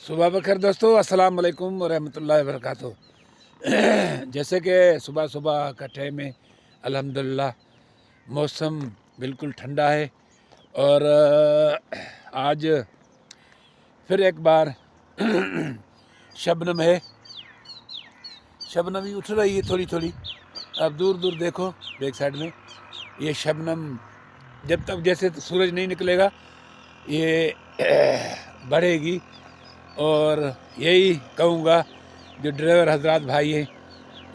सुबह बखैर दोस्तों, अस्सलाम वालेकुम रहमतुल्लाहि व बरकातहू। जैसे कि सुबह सुबह का टाइम है, अल्हम्दुलिल्लाह मौसम बिल्कुल ठंडा है और आज फिर एक बार शबनम है। शबनम ही उठ रही है थोड़ी थोड़ी। अब दूर दूर देखो, बैक साइड में ये शबनम जब तक जैसे सूरज नहीं निकलेगा ये बढ़ेगी। और यही कहूँगा जो ड्राइवर हजरात भाई हैं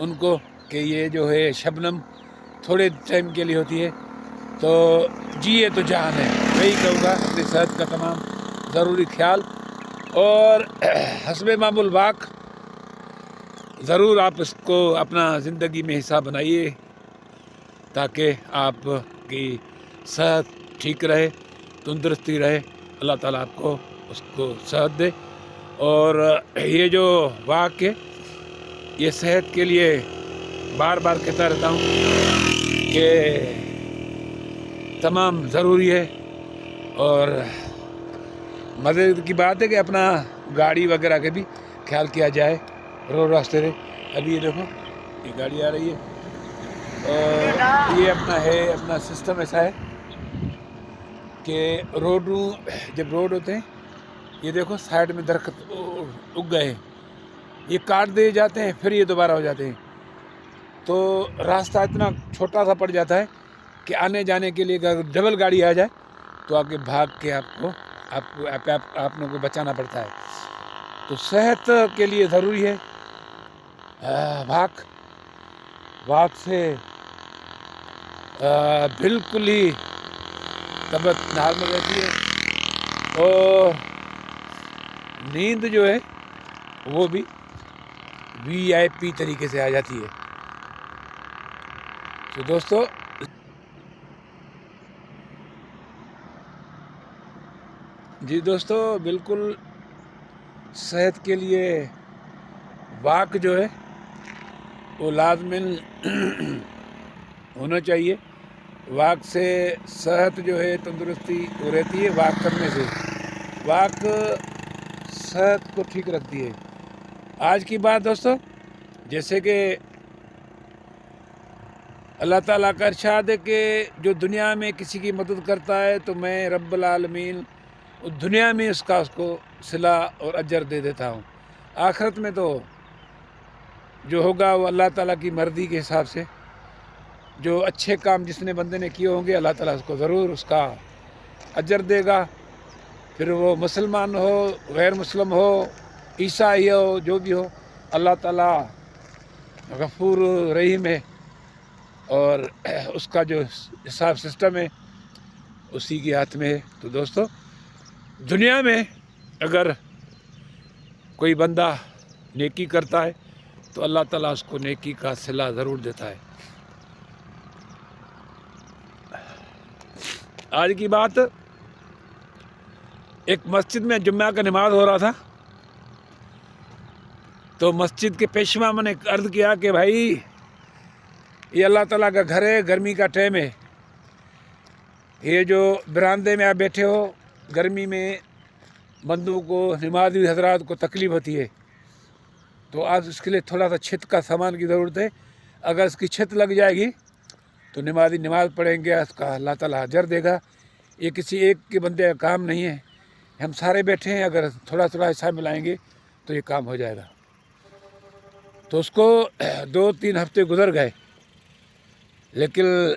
उनको कि ये जो है शबनम थोड़े टाइम के लिए होती है, तो जिए तो जहान है। वही कहूँगा, अपनी सेहत का तमाम ज़रूरी ख्याल और हस्बे मामूल वाक ज़रूर आप इसको अपना ज़िंदगी में हिस्सा बनाइए ताकि आपकी सेहत ठीक रहे, तंदुरुस्ती रहे। अल्लाह ताला आपको उसको सेहत दे। और ये जो वाक है ये सेहत के लिए बार बार कहता रहता हूँ कि तमाम ज़रूरी है। और मज़े की बात है कि अपना गाड़ी वगैरह के भी ख्याल किया जाए रोड रास्ते में। अभी ये देखो, ये गाड़ी आ रही है और ये अपना सिस्टम ऐसा है कि जब रोड होते हैं, ये देखो साइड में दरख्त उग गए, ये काट दिए जाते हैं, फिर ये दोबारा हो जाते हैं। तो रास्ता इतना छोटा सा पड़ जाता है कि आने जाने के लिए अगर डबल गाड़ी आ जाए तो आगे भाग के आप लोगों को बचाना पड़ता है। तो सेहत के लिए ज़रूरी है वाक से बिल्कुल ही तबीयत नॉर्मल रहती है और नींद जो है वो भी VIP तरीके से आ जाती है। तो दोस्तों, जी दोस्तों, बिल्कुल सेहत के लिए वाक जो है वो लाजमन होना चाहिए। वाक से सेहत जो है तंदुरुस्ती वो रहती है। वाक करने से वाक सेहत को ठीक रखती है। आज की बात दोस्तों, जैसे कि अल्लाह ताला का इरशाद है कि जो दुनिया में किसी की मदद करता है तो मैं रब्बुल आलमीन दुनिया में उसको सिला और अजर दे देता हूँ। आखिरत में तो जो होगा वो अल्लाह ताला की मर्ज़ी के हिसाब से, जो अच्छे काम जिसने बंदे ने किए होंगे अल्लाह ताला उसको ज़रूर उसका अजर देगा। फिर वो मुसलमान हो, गैर मुस्लिम हो, ईसाई हो, जो भी हो, अल्लाह ताला गफूर रहीम है और उसका जो हिसाब सिस्टम है उसी के हाथ में है। तो दोस्तों, दुनिया में अगर कोई बंदा नेकी करता है तो अल्लाह ताला उसको नेकी का सिला ज़रूर देता है। आज की बात, एक मस्जिद में जुम्मा का नमाज हो रहा था, तो मस्जिद के पेशवा ने अर्ज़ किया कि भाई ये अल्लाह ताला का घर है, गर्मी का टाइम है, ये जो बरामदे में आप बैठे हो गर्मी में, बंदों को, नमाज़ी हजरात को तकलीफ़ होती है, तो आज इसके लिए थोड़ा सा छत का सामान की ज़रूरत है। अगर इसकी छत लग जाएगी तो नमाज़ी नमाज़ पढ़ेंगे, उसका अल्लाह ताला अजर देगा। ये किसी एक के बंदे का काम नहीं है, हम सारे बैठे हैं, अगर थोड़ा थोड़ा हिस्सा मिलाएंगे तो ये काम हो जाएगा। तो उसको 2-3 हफ्ते गुजर गए, लेकिन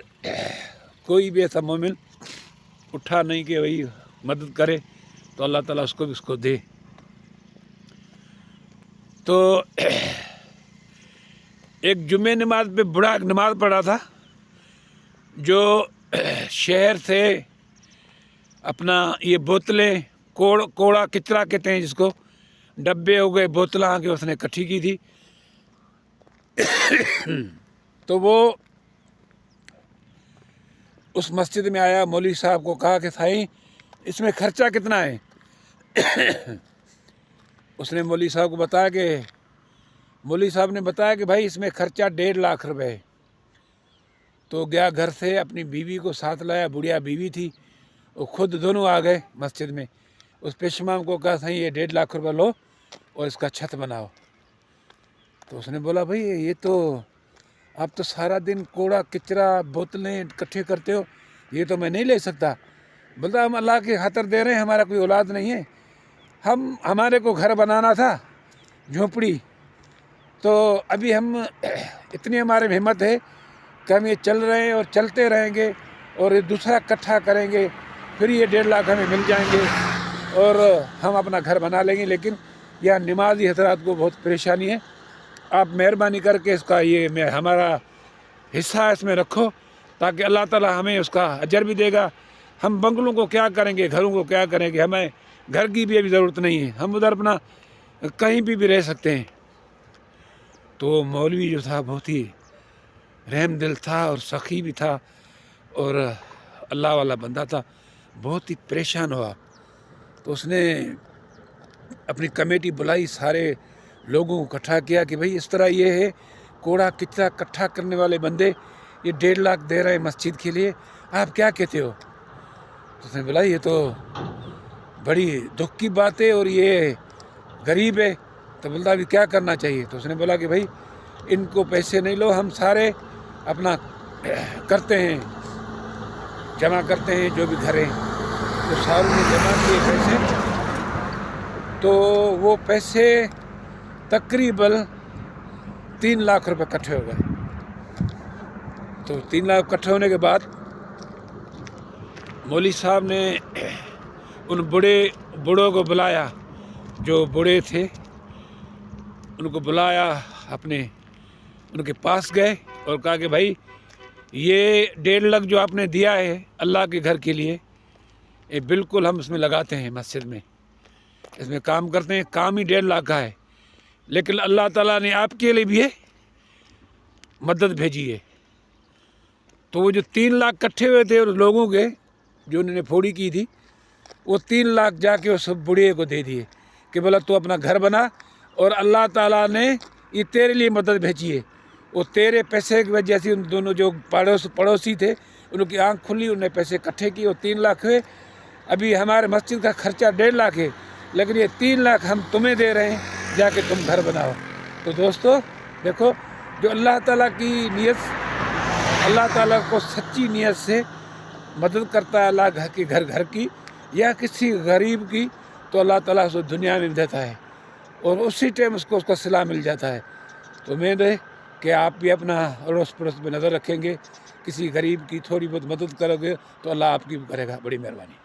कोई भी ऐसा मोमिन उठा नहीं कि वही मदद करे, तो अल्लाह ताला उसको भी उसको दे। तो एक जुम्मे नमाज पे बूढ़ा नमाज पढ़ा था, जो शहर से अपना ये बोतलें, कोड़ा किचरा कहते हैं जिसको, डब्बे हो गए, बोतलें आके उसने इकट्ठी की थी। तो वो उस मस्जिद में आया, मौलवी साहब को कहा कि साईं इसमें खर्चा कितना है। उसने मौलवी साहब को बताया कि मौलवी साहब ने बताया कि भाई इसमें खर्चा 1.5 लाख रुपए है। तो गया घर से, अपनी बीवी को साथ लाया, बुढ़िया बीवी थी, वो खुद दोनों आ गए मस्जिद में। उस पेशमाम को कहा सही ये 1.5 लाख रुपए लो और इसका छत बनाओ। तो उसने बोला भाई ये तो आप तो सारा दिन कूड़ा कचरा बोतलें इकट्ठे करते हो, ये तो मैं नहीं ले सकता। बोलता हम अल्लाह की खातिर दे रहे हैं, हमारा कोई औलाद नहीं है, हमारे को घर बनाना था झोंपड़ी, तो अभी हम इतनी हमारे में हिम्मत है कि हम ये चल रहे हैं और चलते रहेंगे और ये दूसरा इकट्ठा करेंगे, फिर ये 1.5 लाख हमें मिल जाएंगे और हम अपना घर बना लेंगे। लेकिन यह नमाजी हजरात को बहुत परेशानी है, आप मेहरबानी करके इसका ये हमारा हिस्सा इसमें रखो ताकि अल्लाह ताला हमें उसका अजर भी देगा। हम बंगलों को क्या करेंगे, घरों को क्या करेंगे, हमें घर की भी अभी ज़रूरत नहीं है, हम उधर अपना कहीं भी रह सकते हैं। तो मौलवी जो था बहुत ही रहम दिल था और सखी भी था और अल्लाह वाला बंदा था, बहुत ही परेशान हुआ। तो उसने अपनी कमेटी बुलाई, सारे लोगों को इकट्ठा किया कि भाई इस तरह ये है, कूड़ा कचरा इकट्ठा करने वाले बंदे ये 1.5 लाख दे रहे हैं मस्जिद के लिए, आप क्या कहते हो? तो उसने बोला ये तो बड़ी दुख की बात है और ये गरीब है। तो बोलता अभी क्या करना चाहिए? तो उसने बोला कि भाई इनको पैसे नहीं लो, हम सारे अपना करते हैं, जमा करते हैं जो भी घर है। तो सारों ने जमा किए पैसे, तो वो पैसे तकरीबन 3 लाख रुपए इकट्ठे हो गए। तो 3 लाख इकट्ठे होने के बाद मौली साहब ने उन बूढ़ों को बुलाया, जो बूढ़े थे उनको बुलाया, उनके पास गए और कहा कि भाई ये 1.5 लाख जो आपने दिया है अल्लाह के घर के लिए, ये बिल्कुल हम इसमें लगाते हैं, मस्जिद में इसमें काम करते हैं, काम ही 1.5 लाख का है, लेकिन अल्लाह ताला ने आपके लिए भी है मदद भेजी है। तो वो जो 3 लाख इकट्ठे हुए थे और लोगों के जो उन्होंने फोड़ी की थी, वो 3 लाख जाके उस बूढ़े को दे दिए कि बोला तू अपना घर बना और अल्लाह ताला ने ये तेरे लिए मदद भेजी है। वो तेरे पैसे की वजह से उन दोनों जो पड़ोसी थे उनकी आंख खुली, उन्होंने पैसे इकट्ठे किए और 3 लाख हुए। अभी हमारे मस्जिद का खर्चा 1.5 लाख है, लेकिन ये 3 लाख हम तुम्हें दे रहे हैं, जाके तुम घर बनाओ। तो दोस्तों देखो, जो अल्लाह ताला की नीयत, अल्लाह ताला को सच्ची नीयत से मदद करता है, अल्लाह घर की या किसी गरीब की, तो अल्लाह ताला उसको दुनिया में देता है और उसी टाइम उसका सिला मिल जाता है। तो उम्मीद है कि आप भी अपना अड़ोस पड़ोस में नज़र रखेंगे, किसी गरीब की थोड़ी बहुत मदद करोगे तो अल्लाह आपकी भी करेगा। बड़ी मेहरबानी।